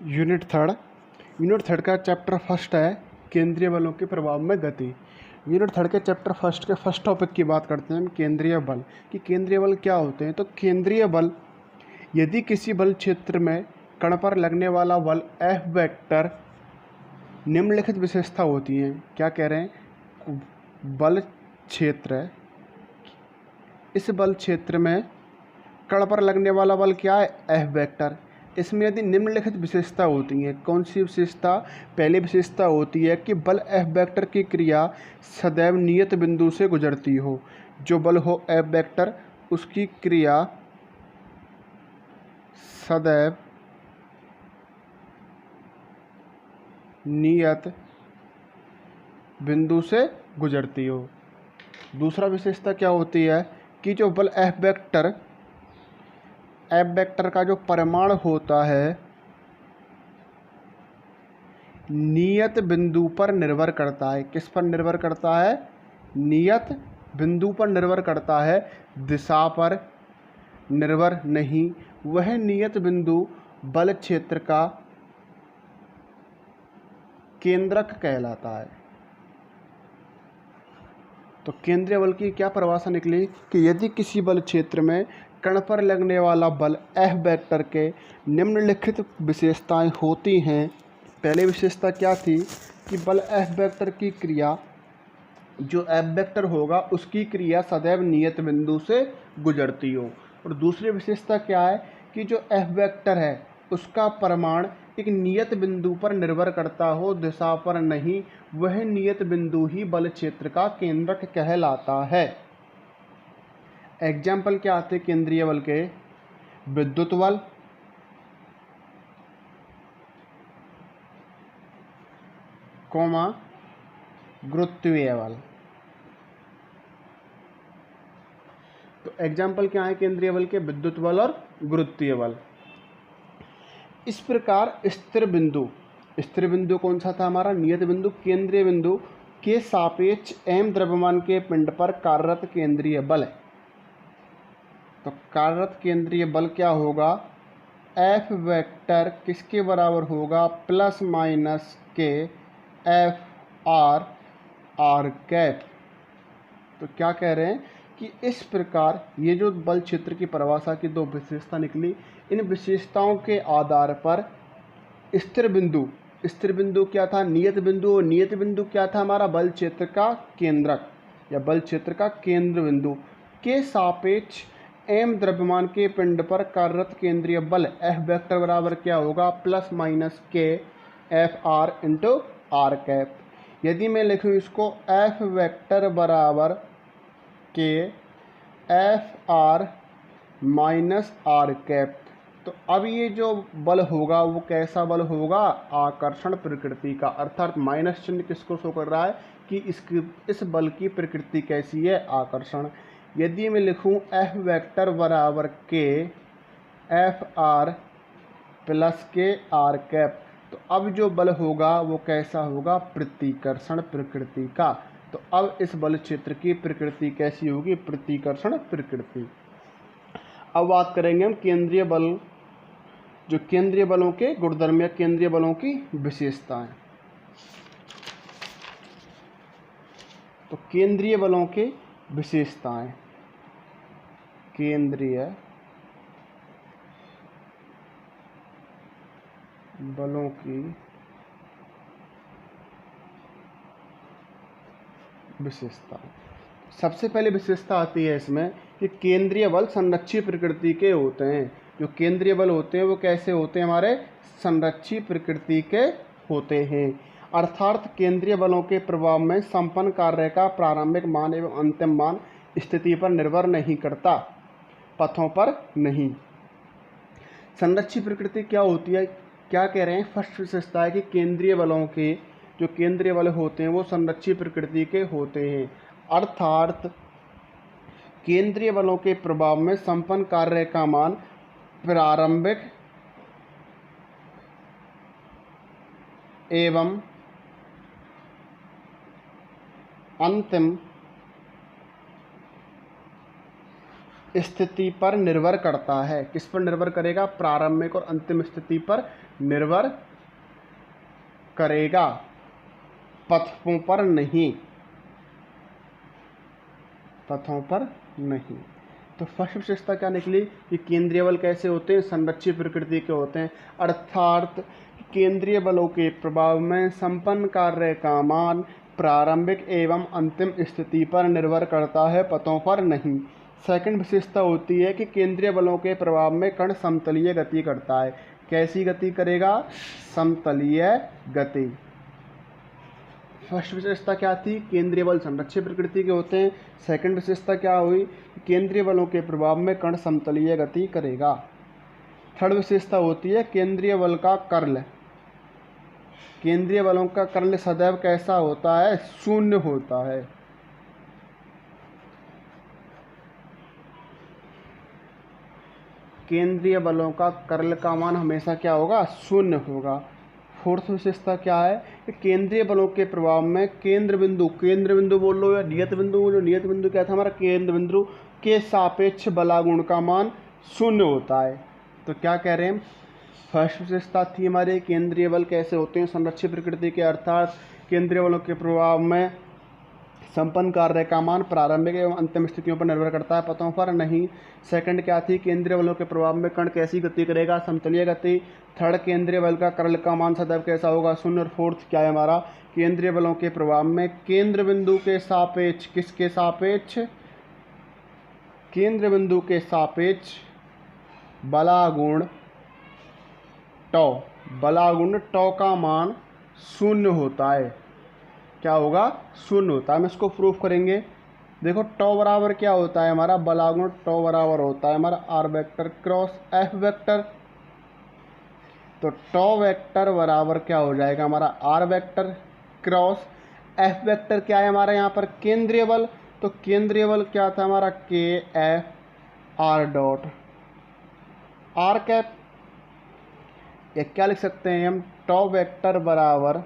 Unit third का chapter first है केंद्रीय बलों के प्रभाव में गति। यूनिट थर्ड के चैप्टर फर्स्ट के फर्स्ट टॉपिक की बात करते हैं हम, केंद्रीय बल। कि केंद्रीय बल क्या होते हैं। तो केंद्रीय बल, यदि किसी बल क्षेत्र में कण पर लगने वाला बल एफ वेक्टर निम्नलिखित विशेषता होती हैं। क्या कह रहे हैं, बल क्षेत्र है, इस बल क्षेत्र में कण पर लगने वाला बल क्या है, एफ वेक्टर। इसमें यदि निम्नलिखित विशेषता होती हैं। कौन सी विशेषता। पहली विशेषता होती है कि बल एफ वेक्टर की क्रिया सदैव नियत बिंदु से गुजरती हो। जो बल हो एफ वेक्टर, उसकी क्रिया सदैव नियत बिंदु से गुजरती हो। दूसरा विशेषता क्या होती है कि जो बल एफ वेक्टर का जो परिमाण होता है नियत बिंदु पर निर्भर करता है। किस पर निर्भर करता है, नियत बिंदु पर निर्भर करता है, दिशा पर निर्भर नहीं। वह नियत बिंदु बल क्षेत्र का केंद्रक कहलाता है। तो केंद्रीय बल की क्या परिभाषा निकली कि यदि किसी बल क्षेत्र में कण पर लगने वाला बल एफ वेक्टर के निम्नलिखित विशेषताएं होती हैं। पहली विशेषता क्या थी कि बल एफ वेक्टर की क्रिया, जो एफ वेक्टर होगा उसकी क्रिया सदैव नियत बिंदु से गुजरती हो। और दूसरी विशेषता क्या है कि जो एफ वेक्टर है उसका परिमाण एक नियत बिंदु पर निर्भर करता हो, दिशा पर नहीं। वह नियत बिंदु ही बल क्षेत्र का केंद्रक कहलाता है। एग्जाम्पल क्या आते केंद्रीय बल के, विद्युत बल, गुरुत्वीय बल। तो एग्जाम्पल क्या है केंद्रीय बल के, विद्युत बल और गुरुत्वीय बल। इस प्रकार स्थिर बिंदु कौन सा था हमारा, नियत बिंदु, केंद्रीय बिंदु के सापेक्ष एम द्रव्यमान के पिंड पर कार्यरत केंद्रीय बल है। तो कार्यरत केंद्रीय बल क्या होगा, एफ वेक्टर किसके बराबर होगा, प्लस माइनस के एफ आर कैप। तो क्या कह रहे हैं कि इस प्रकार ये जो बल क्षेत्र की परिभाषा की दो विशेषता निकली, इन विशेषताओं के आधार पर स्थिर बिंदु क्या था, नियत बिंदु। और नियत बिंदु क्या था हमारा, बल क्षेत्र का केंद्रक या बल क्षेत्र का केंद्र बिंदु के सापेक्ष एम द्रव्यमान के पिंड पर कार्यरत केंद्रीय बल एफ वेक्टर बराबर क्या होगा, प्लस माइनस के F R into R cap. यदि मैं लिखूँ इसको, एफ वेक्टर बराबर के F R minus R cap, तो अब ये जो बल होगा वो कैसा बल होगा, आकर्षण प्रकृति का। अर्थात माइनस चिन्ह किसको शो कर रहा है कि इस बल की प्रकृति कैसी है, आकर्षण। यदि मैं लिखूं एफ वेक्टर बराबर के एफ आर प्लस के आर कैप, तो अब जो बल होगा वो कैसा होगा, प्रतिकर्षण प्रकृति का। तो अब इस बल क्षेत्र की प्रकृति कैसी होगी, प्रतिकर्षण प्रकृति। अब बात करेंगे हम केंद्रीय बल, जो केंद्रीय बलों के गुणधर्म या केंद्रीय बलों की विशेषताएं। तो केंद्रीय बलों के विशेषताएं, केंद्रीय बलों की विशेषताएं। सबसे पहले विशेषता आती है इसमें कि केंद्रीय बल संरक्षी प्रकृति के होते हैं। जो केंद्रीय बल होते हैं वो कैसे होते हैं, हमारे संरक्षी प्रकृति के होते हैं। अर्थात केंद्रीय बलों के प्रभाव में संपन्न कार्य का प्रारंभिक मान एवं अंतिम मान स्थिति पर निर्भर नहीं करता, पथों पर नहीं। संरक्षी प्रकृति क्या होती है, क्या कह रहे हैं, फर्स्ट विशेषता है कि केंद्रीय बलों के जो केंद्रीय बल होते हैं वो संरक्षी प्रकृति के होते हैं। अर्थात केंद्रीय बलों के प्रभाव में संपन्न कार्य का मान प्रारंभिक एवं अंतिम स्थिति पर निर्भर करता है। किस पर निर्भर करेगा? प्रारंभिक और अंतिम स्थिति पर निर्भर करेगा, पथों पर नहीं, पथों पर नहीं। तो फर्स्ट विशेषता क्या निकली कि केंद्रीय बल कैसे होते हैं? संरक्षित प्रकृति के होते हैं, अर्थात केंद्रीय बलों के प्रभाव में संपन्न कार्य का मान प्रारंभिक एवं अंतिम स्थिति पर निर्भर करता है, पथों पर नहीं। सेकंड विशेषता होती है कि केंद्रीय बलों के प्रभाव में कण समतलीय गति करता है। कैसी गति करेगा? समतलीय गति। फर्स्ट विशेषता क्या थी? केंद्रीय बल संरक्षित प्रकृति के होते हैं। सेकंड विशेषता क्या हुई? केंद्रीय बलों के प्रभाव में कण समतलीय गति करेगा। थर्ड विशेषता होती है केंद्रीय बल का कर्ल। केंद्रीय बलों का कर्ल सदैव कैसा होता है? शून्य होता है। केंद्रीय बलों का कर्ल का मान हमेशा क्या होगा? शून्य होगा। फोर्थ विशेषता क्या है? कि केंद्रीय बलों के प्रभाव में केंद्र बिंदु बोल लो या नियत बिंदु, जो नियत बिंदु क्या था हमारा? केंद्र बिंदु के सापेक्ष बलागुण का मान शून्य होता है। तो क्या कह रहे हैं? फर्स्ट विशेषता थी हमारे केंद्रीय बल कैसे होते हैं? संरक्षित प्रकृति के, अर्थात केंद्रीय बलों के प्रभाव में संपन्न कार्य का मान प्रारंभिक एवं अंतिम स्थितियों पर निर्भर करता है, पथों पर नहीं। सेकंड क्या थी? केंद्रीय बलों के प्रभाव में कण कैसी गति करेगा? समतलीय गति। थर्ड, केंद्रीय बल का कर्ल का मान सदैव कैसा होगा? शून्य। और फोर्थ क्या है हमारा? केंद्रीय बलों के प्रभाव में केंद्र बिंदु के सापेक्ष, किसके सापेक्ष? केंद्र बिंदु के सापेक्ष बलागुण टॉ, बलागुण टॉ का मान शून्य होता है। क्या होगा? शून्य होता है। हम इसको प्रूफ करेंगे। देखो टॉ बराबर क्या होता है हमारा? बलागुण टॉ बराबर होता है हमारा R vector cross F vector. तो टॉ वेक्टर बराबर क्या हो जाएगा हमारा? R vector cross F vector क्या है हमारा यहाँ पर? केंद्रीय बल। तो केंद्रीय बल क्या था हमारा? के F are dot are cap. या क्या लिख सकते हैं हम? टॉ वेक्टर बराबर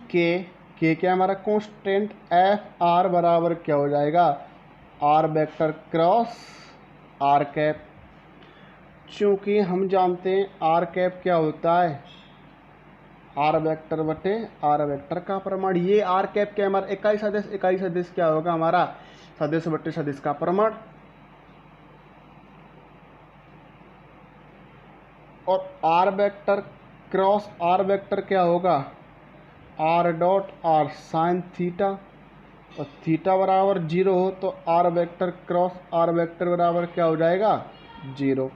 के क्या हमारा? कांस्टेंट। एफ आर बराबर क्या हो जाएगा? R vector cross R cap. चूँकि हम जानते हैं आर कैप क्या होता है? आर वेक्टर बटे आर वेक्टर का प्रमाण। ये आर कैप क्या है हमारा? इकाई सदिश। इकाई सदिश क्या होगा हमारा? सदिश बटे सदिश का प्रमाण। और R vector cross R vector क्या होगा? R dot R sine theta. और थीटा बराबर 0 हो तो R vector cross R vector बराबर क्या हो जाएगा? 0।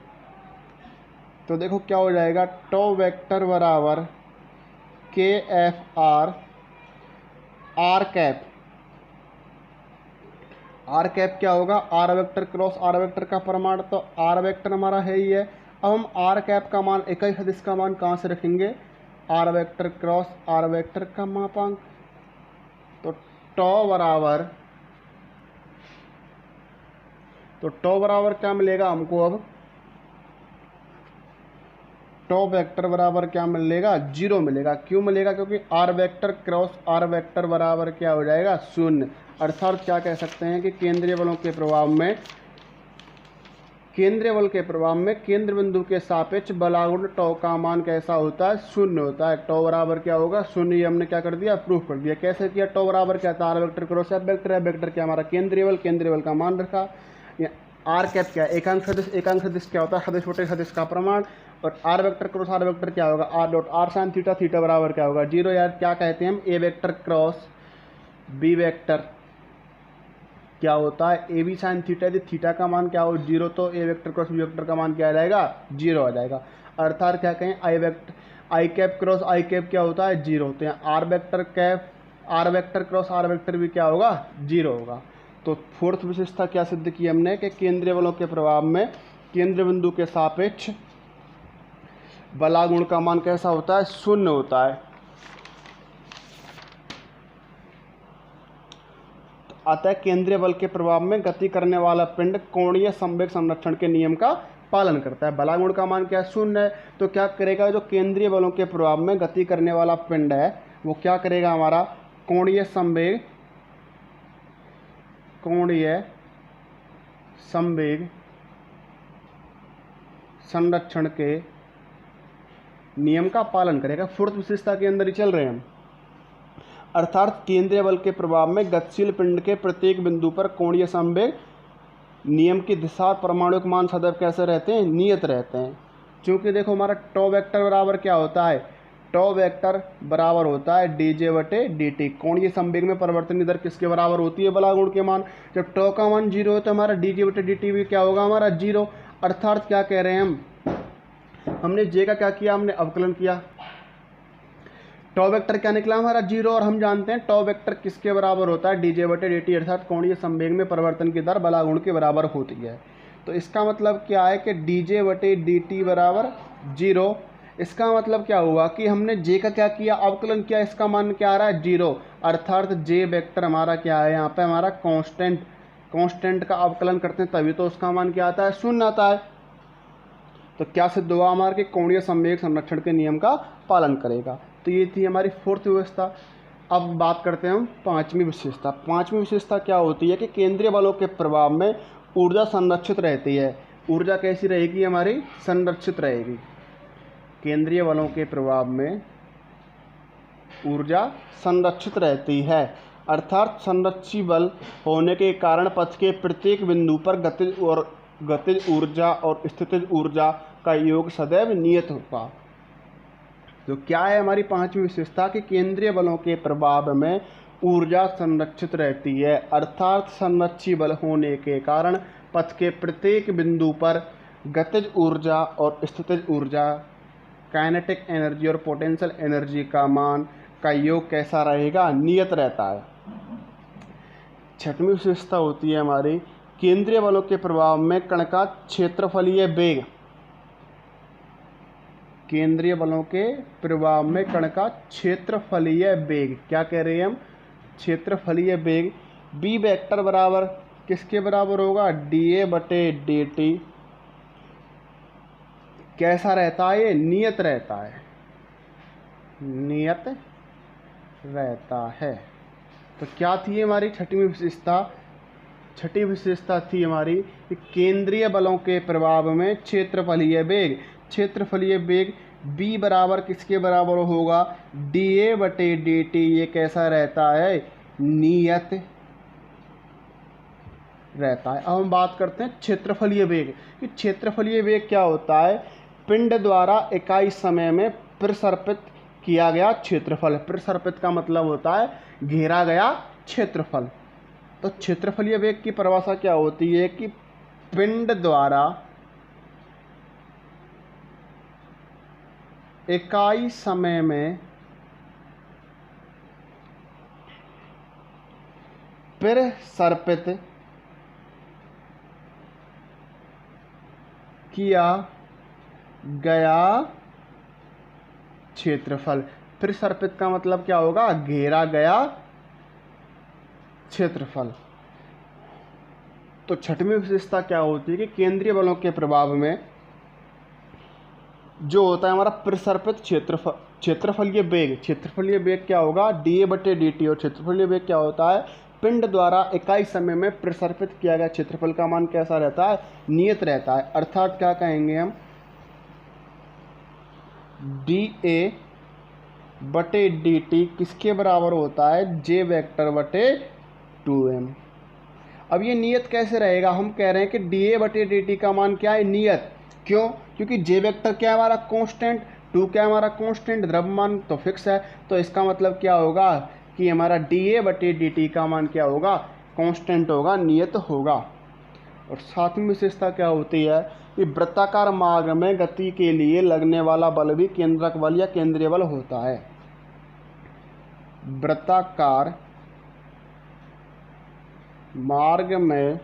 तो देखो क्या हो जाएगा? टॉ वेक्टर बराबर के F R R cap. R cap क्या होगा? R vector cross R vector का प्रमाण। तो आर वेक्टर हमारा है ही है। अब हम आर कैप का मान, इकाई सदिश का मान कहाँ से रखेंगे? R vector cross R vector का मापांक। तो टॉ बराबर क्या मिलेगा हमको? अब टॉ वेक्टर बराबर क्या मिलेगा? 0 मिलेगा। क्यों मिलेगा? क्योंकि R vector cross R vector बराबर क्या हो जाएगा? 0। अर्थात क्या कह सकते हैं कि केंद्रीय बलों के प्रभाव में, केंद्रीय बल के प्रभाव में केंद्र बिंदु के सापेक्ष बलागुण टॉ का मान कैसा होता है? 0 होता है। टॉ बराबर क्या होगा? 0। ये हमने क्या कर दिया? प्रूफ कर दिया। कैसे किया? टॉ बराबर क्या था? R vector cross F vector. F vector क्या हमारा? केंद्रीय बल। केंद्रीय बल का मान रखा। आर कैप क्या है? एकांक सदिश। एकांक सदिश क्या होता है? सदिश बटे सदिश का प्रमाण। और R vector cross R vector क्या होगा? R dot R sine theta. Theta बराबर क्या होगा? 0। यार क्या कहते हैं हम? A vector cross B vector क्या होता है? A B sine theta. यदि थीटा का मान क्या हो? 0 तो A vector cross B vector का मान क्या आ जाएगा? 0 आ जाएगा। अर्थात क्या कहें? I cap cross I cap क्या होता है? 0 होते हैं। R vector cap R vector cross R vector भी क्या होगा? 0 होगा। तो फोर्थ विशेषता क्या सिद्ध की हमने? कि केंद्रीय बलों के प्रभाव में केंद्र बिंदु के सापेक्ष बलागुण का मान कैसा होता है? 0 होता है। अतः केंद्रीय बल के प्रभाव में गति करने वाला पिंड कोणीय संवेग संरक्षण के नियम का पालन करता है। बलागुण का मान क्या? 0 है। तो क्या करेगा? जो केंद्रीय बलों के प्रभाव में गति करने वाला पिंड है वो क्या करेगा हमारा? कोणीय संवेग संरक्षण के नियम का पालन करेगा। फोर्थ विशेषता के अंदर ही चल रहे हैं हम। अर्थात केंद्रीय बल के प्रभाव में गतिशील पिंड के प्रत्येक बिंदु पर कोणीय संवेग नियम की दिशा और परमाणु मान सदैव कैसे रहते हैं, नियत रहते हैं। क्योंकि देखो हमारा टॉ वेक्टर बराबर क्या होता है, टॉ वेक्टर बराबर होता है dj बटे dt। कोणीय संवेग में परिवर्तनीय दर किसके बराबर होती है, बलागुण के मान। जब टॉ का मान 0 हो तो हमारा dj बटे dt भी क्या होगा, हमारा 0। अर्थात क्या कह रहे हैं हमने j का क्या किया, हमने अवकलन किया। टॉ वेक्टर क्या निकला हमारा 0, और हम जानते हैं टॉ वेक्टर किसके बराबर होता है, dj बटे dt। अर्थात कोणीय संवेग में परिवर्तन की दर बलागुण के बराबर होती है। तो इसका मतलब क्या है कि dj बटे dt बराबर 0। इसका मतलब क्या हुआ कि हमने j का क्या किया, अवकलन किया, इसका मान क्या आ रहा है 0। अर्थात j वेक्टर हमारा क्या है, यहाँ पे हमारा कांस्टेंट का अवकलन करते हैं तभी तो उसका मान क्या आता है, 0 आता है। तो क्या सिद्ध हुआ हमारे कि कोणीय संवेग संरक्षण के नियम का पालन करेगा। तो ये थी हमारी फोर्थ व्यवस्था। अब बात करते हैं हम पांचवी विशेषता। पांचवी विशेषता क्या होती है कि केंद्रीय बलों के प्रभाव में ऊर्जा संरक्षित रहती है। ऊर्जा कैसी रहेगी हमारी, संरक्षित रहेगी। केंद्रीय बलों के प्रभाव में ऊर्जा संरक्षित रहती है। अर्थात संरक्षी बल होने के कारण पथ के प्रत्येक बिंदु पर गतिज ऊर्जा और स्थितिज ऊर्जा का योग सदैव नियत होगा। तो क्या है हमारी पांचवी विशेषता कि केंद्रीय बलों के प्रभाव में ऊर्जा संरक्षित रहती है। अर्थात संरक्षी बल होने के कारण पथ के प्रत्येक बिंदु पर गतिज ऊर्जा और स्थितिज ऊर्जा, काइनेटिक एनर्जी और पोटेंशियल एनर्जी का मान का योग कैसा रहेगा, नियत रहता है। छठवीं विशेषता होती है हमारी केंद्रीय बलों के प्रभाव में कण का क्षेत्रफलीय वेग। केंद्रीय बलों के प्रभाव में कण का क्षेत्रफलीय वेग, क्या कह रहे हैं हम, क्षेत्रफलीय वेग बी वेक्टर बराबर किसके बराबर होगा, dA बटे dt। कैसा रहता है, ये नियत रहता है, नियत रहता है। तो क्या थी हमारी छठवीं विशेषता, छठी विशेषता थी हमारी कि केंद्रीय बलों के प्रभाव में क्षेत्रफलीय वेग। क्षेत्रफलीय वेग b बराबर किसके बराबर होगा, dA बटे dt। ये कैसा रहता है, नियत रहता है। अब हम बात करते हैं क्षेत्रफलीय वेग कि क्षेत्रफलीय वेग क्या होता है, पिंड द्वारा इकाई समय में प्रसर्पित किया गया क्षेत्रफल। प्रसर्पित का मतलब होता है घेरा गया क्षेत्रफल। तो क्षेत्रफलीय वेग की परिभाषा क्या होती है कि पिंड द्वारा इकाई समय में प्रसर्पित किया गया क्षेत्रफल। प्रसर्पित का मतलब क्या होगा, घेरा गया क्षेत्रफल। तो छठवीं विशेषता क्या होती है कि केंद्रीय बलों के प्रभाव में जो होता है हमारा प्रसर्पित क्षेत्रफलीय वेग। क्षेत्रफलीय वेग क्या होगा, dA बटे dt। और क्षेत्रफलीय वेग क्या होता है, पिंड द्वारा इकाई समय में प्रसर्पित किया गया क्षेत्रफल का मान कैसा रहता है, नियत रहता है। अर्थात क्या कहेंगे हम, dA बटे dt किसके बराबर होता है, j वेक्टर बटे 2m। अब ये नियत कैसे रहेगा, हम कह रहे हैं कि dA बटे dt का मान क्या है, नियत। क्यों, क्योंकि j वेक्टर क्या है हमारा कांस्टेंट, 2 क्या है हमारा कांस्टेंट, द्रव्यमान तो फिक्स है। तो इसका मतलब क्या होगा कि हमारा dA बटे dt का मान क्या होगा, कांस्टेंट होगा, नियत होगा। और सातवीं विशेषता क्या होती है कि वृत्ताकार मार्ग में गति के लिए लगने वाला बल भी केंद्रक बल या केंद्रीय बल होता है। वृत्ताकार मार्ग में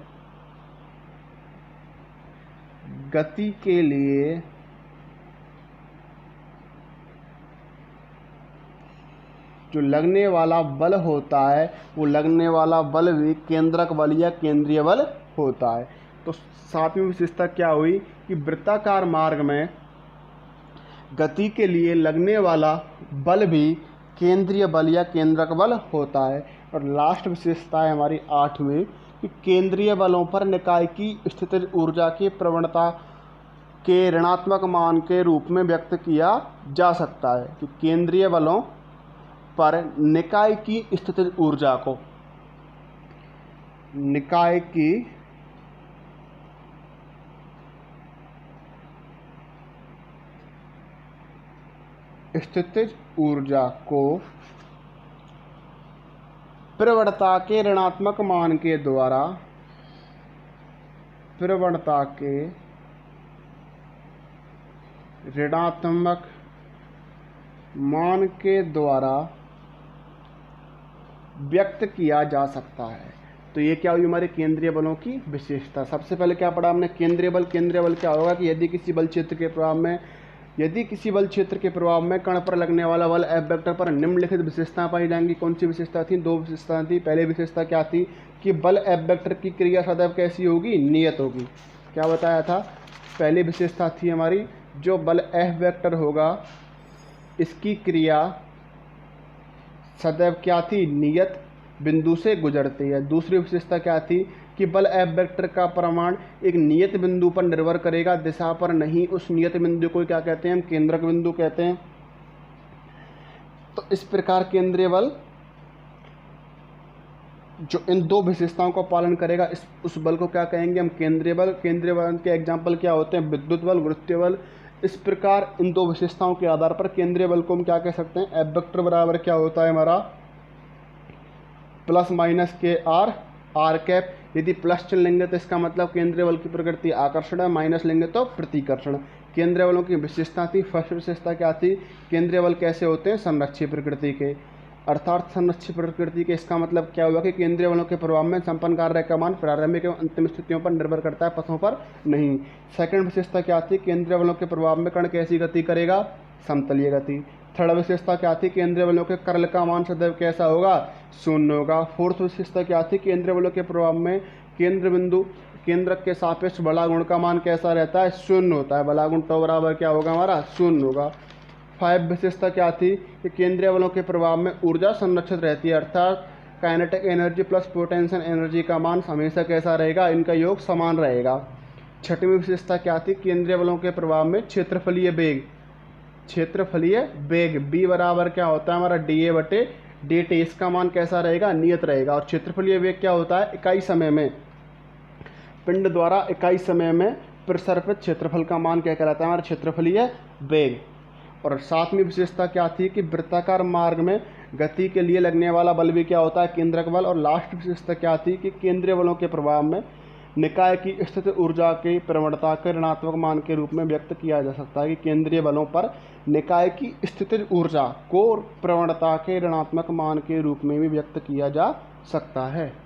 गति के लिए जो लगने वाला बल होता है वो लगने वाला बल भी केंद्रक बल या केंद्रीय बल होता है। तो सातवीं विशेषता क्या हुई कि वृत्ताकार मार्ग में गति के लिए लगने वाला बल भी केंद्रीय बल या केंद्रक बल होता है। और लास्ट विशेषता है हमारी आठवीं कि केंद्रीय बलों पर निकाय की स्थितिज ऊर्जा की प्रवणता के ऋणात्मक मान के रूप में व्यक्त किया जा सकता है। कि केंद्रीय बलों पर निकाय की स्थितिज ऊर्जा को, निकाय की स्थितिज ऊर्जा को प्रवणता के ऋणात्मक मान के द्वारा, प्रवणता के ऋणात्मक मान के द्वारा व्यक्त किया जा सकता है। तो ये क्या हुई हमारे केंद्रीय बलों की विशेषता। सबसे पहले क्या पढ़ा हमने, केंद्रीय बल। केंद्रीय बल क्या होगा कि यदि किसी बल क्षेत्र के प्रभाव में कण पर लगने वाला बल एफ वेक्टर पर निम्नलिखित विशेषताएं पाई जाएंगी। कौन सी विशेषता थी? दो विशेषताएं थी। पहली विशेषता क्या थी कि बल एफ वेक्टर की क्रिया सदैव कैसी होगी? नियत होगी। क्या बताया था? पहली विशेषता थी हमारी, जो बल एफ वेक्टर होगा इसकी क्रिया सदैव क्या थी? नियत बिंदु से गुजरती है। दूसरी विशेषता क्या थी कि बल एफ वेक्टर का परिमाण एक नियत बिंदु पर निर्भर करेगा, दिशा पर नहीं। उस नियत बिंदु को क्या कहते हैं? हम केंद्रक बिंदु कहते हैं। तो इस प्रकार केंद्रीय बल जो इन दो विशेषताओं का पालन करेगा, उस बल को क्या कहेंगे? हम केंद्रीय बल। केंद्रीय बल के एग्जाम्पल क्या होते हैं? विद्युत बल, गुरुत्वीय बल। इस प्रकार इन दो विशेषताओं के आधार पर केंद्रीय बल को हम क्या कह सकते हैं? एफ वेक्टर बराबर क्या होता है हमारा? प्लस माइनस के आर आर कैप। यदि प्लस चिन्ह लेंगे तो इसका मतलब केंद्रीय बल की प्रकृति आकर्षण है, माइनस लेंगे तो प्रतिकर्षण। केंद्रीय बलों की विशेषता थी, फर्स्ट विशेषता क्या थी? केंद्रीय बल कैसे होते हैं? संरक्षी प्रकृति के। अर्थात संरक्षी प्रकृति के, इसका मतलब क्या हुआ कि केंद्रीय बलों के प्रभाव में संपन्न कार्य का मान प्रारंभिक एवं अंतिम स्थितियों पर निर्भर करता है, पथों पर नहीं। सेकंड विशेषता क्या थी? केंद्रीय बलों के प्रभाव में कण कैसी गति करेगा? समतलीय गति। थर्ड विशेषता क्या थी? केंद्रीय बलों के कर्ल का मान सदैव कैसा होगा? शून्य होगा। फोर्थ विशेषता क्या थी? केंद्रीय बलों के प्रभाव में केंद्रक के सापेक्ष बलागुण का मान कैसा रहता है? शून्य होता है। बलागुण टो बराबर क्या होगा हमारा? शून्य होगा। फाइव विशेषता क्या थी कि केंद्रीय बलों के प्रभाव में ऊर्जा संरक्षित रहती है, अर्थात kinetic energy plus potential energy का मान हमेशा कैसा रहेगा? इनका योग समान रहेगा। छठवीं विशेषता क्या थी? केंद्रीय बलों के प्रभाव में क्षेत्रफलीय वेग, क्षेत्रफलीय वेग बी बराबर क्या होता है हमारा? डी ए बटे डी टी। इसका मान कैसा रहेगा? नियत रहेगा। और क्षेत्रफलीय वेग क्या होता है? इकाई समय में, पिंड द्वारा इकाई समय में प्रसर्पित क्षेत्रफल का मान क्या कहलाता है? हमारा क्षेत्रफलीय वेग। और सातवीं विशेषता क्या थी कि वृत्ताकार मार्ग में गति के लिए लगने वाला बल भी क्या होता है? केंद्रक बल। और लास्ट विशेषता क्या थी कि केंद्रीय बलों के प्रभाव में निकाय की स्थित ऊर्जा की प्रवणता के ऋणात्मक मान के रूप में व्यक्त किया जा सकता है। कि केंद्रीय बलों पर निकाय की स्थितिज ऊर्जा को प्रवणता के ऋणात्मक मान के रूप में भी व्यक्त किया जा सकता है।